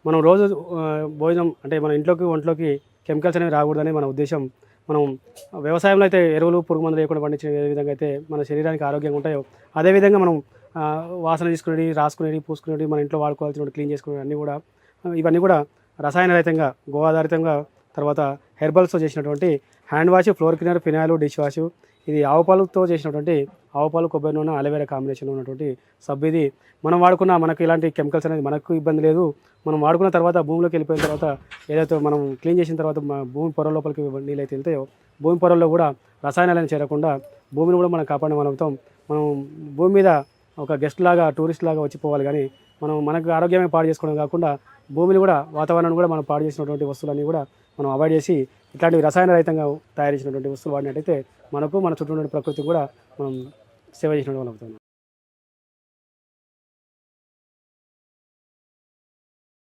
మనం రోజు భోజనం అంటే మన ఒంట్లోకి కెమికల్స్ అనేవి రాకూడదని మన ఉద్దేశం. మనం వ్యవసాయంలో అయితే ఎరువులు, పురుగు మందులు లేకుండా పండించే ఏ విధంగా అయితే మన శరీరానికి ఆరోగ్యంగా ఉంటాయో, అదేవిధంగా మనం వాసన తీసుకునేవి, రాసుకునేవి, పూసుకునేవి, మన ఇంట్లో వాడుకోవాల్సినవి, క్లీన్ చేసుకునేవి అన్నీ కూడా ఇవన్నీ కూడా రసాయన రహితంగా, గో ఆధారితంగా, తర్వాత హెర్బల్స్‌తో చేసినటువంటి hand wash, floor cleaner, phenyl, dish wash, ఇది ఆవు పాలతో చేసినటువంటి ఆవు పాలు, కొబ్బరి నూనె, అలోవెరా కాంబినేషన్‌లో ఉన్నటువంటి సబ్బు ఇది. మనం వాడుకున్న మనకు ఇలాంటి కెమికల్స్ అనేది మనకు ఇబ్బంది లేదు. మనం వాడుకున్న తర్వాత భూమిలోకి వెళ్ళిపోయిన తర్వాత ఏదైతే మనం క్లీన్ చేసిన తర్వాత భూమి పొర లోపలికి నీళ్ళైతే వెళ్తాయో, భూమి పొరల్లో కూడా రసాయనాలను చేరకుండా భూమిని కూడా మనం కాపాడిన వాళ్ళం అవుతాం. మనం భూమి మీద ఒక గెస్ట్ లాగా, టూరిస్ట్ లాగా వచ్చిపోవాలి కానీ మనం మనకు ఆరోగ్యమే పాడు చేసుకోవడం కాకుండా భూమిని కూడా, వాతావరణాన్ని కూడా మనం పాడు చేసినటువంటి వస్తువులన్నీ కూడా మనం అవాయిడ్ చేసి ఇట్లాంటివి రసాయన రహితంగా తయారు చేసినటువంటి వస్తువులు వాడినట్టయితే మనకు, మన చుట్టూ ఉన్న ప్రకృతికి కూడా మనం సేవ చేసిన వాళ్ళం అవుతాం.